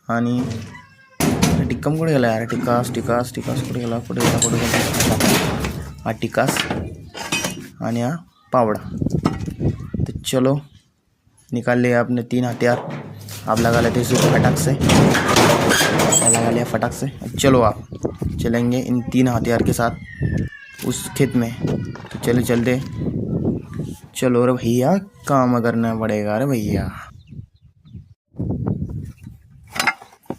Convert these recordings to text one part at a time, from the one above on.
आणि टिक्कम कुठे गेला यार? टिकास कुठे गेला? हा टिकास आणि हा पावड़ा। तो चलो निकाल लिया आपने 3 हथियार। आप लगा लेते इसे फटाक से, लगा लिया फटाक से। चलो आप चलेंगे इन 3 हथियार के साथ उस खेत में। तो चलते चलो रे भैया, काम करना पडेगा रे भैया।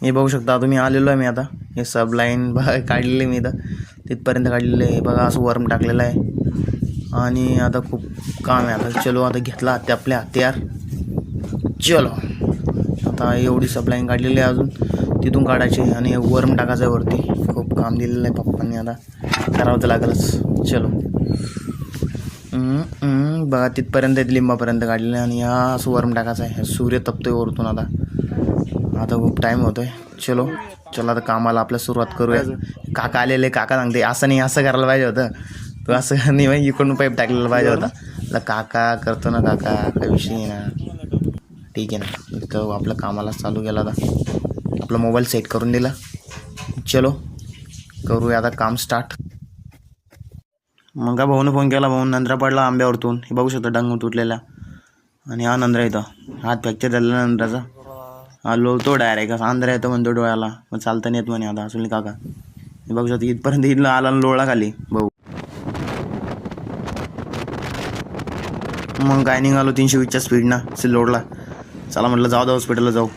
हे बघू शकता तुम्ही, आलेलो आहे मी आता। हे सब लाईन काढलेली मी इथं तिथपर्यंत काढलेलं आहे बघा, असं वर्म टाकलेलं आहे आणि आता खूप काम आहे। आता चलो आता घेतला ते आपले हत्यार, चलो आता एवढी सब लाईन काढलेली आहे, अजून तिथून काढायची आणि वर्म टाकायचं आहे वरती। खूप काम दिलेलं आहे पप्पांनी, आता करावं तर लागलंच। चलो बघा तिथपर्यंत लिंबापर्यंत काढलेलं आहे आणि हा असं वर्म टाकायचं आहे। सूर्य तपतोय वरतून, आता खूप टाईम होतोय। चलो आता कामाला आपल्या सुरुवात करूया। काका आलेले, काका सांगते असं नाही असं करायला पाहिजे होतं, तू असं नाही बाई, इकडून पाईप टाकलेला पाहिजे होता। काका करतो ना, काका काही विषय नाही ना, ठीक आहे ना। तर आपलं कामाला चालू केला, आता आपला मोबाईल सेट करून दिला। चलो करूया आता काम स्टार्ट। मग का भाऊनं फोन केला, भाऊ नंद्रा पडला आंब्यावरतून, हे बघू शकता डंग तुटलेला। आणि हा नंद्रा इथं हात फ्रॅक्चर झालेला नंद्राचा, हा लोळतो डायरेक्ट, असा आंध्रा येतो म्हणतो डोळ्याला, मग चालता नाही येत म्हणे आता सुनील काका। हे बघू शकता इथपर्यंत इथला आला लोळला खाली भाऊ। मग काय निघालो 320च्या स्पीडनं सिल्लोडला। चला म्हटलं जाऊ हॉस्पिटलला जाऊ।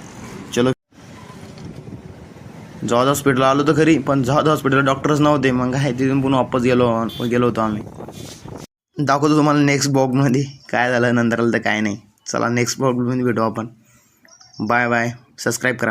चलो जाऊ हॉस्पिटलला आलो तर खरी, पण जाऊ हॉस्पिटलला डॉक्टरच नव्हते। मग काय तिथून पुन्हा वापस गेलो होतो आम्ही। दाखवतो तुम्हाला नेक्स्ट ब्लॉगमध्ये काय झालं नंतरला, तर काय नाही। चला नेक्स्ट ब्लॉगमध्ये भेटू आपण, बाय बाय, सबस्क्राईब करा।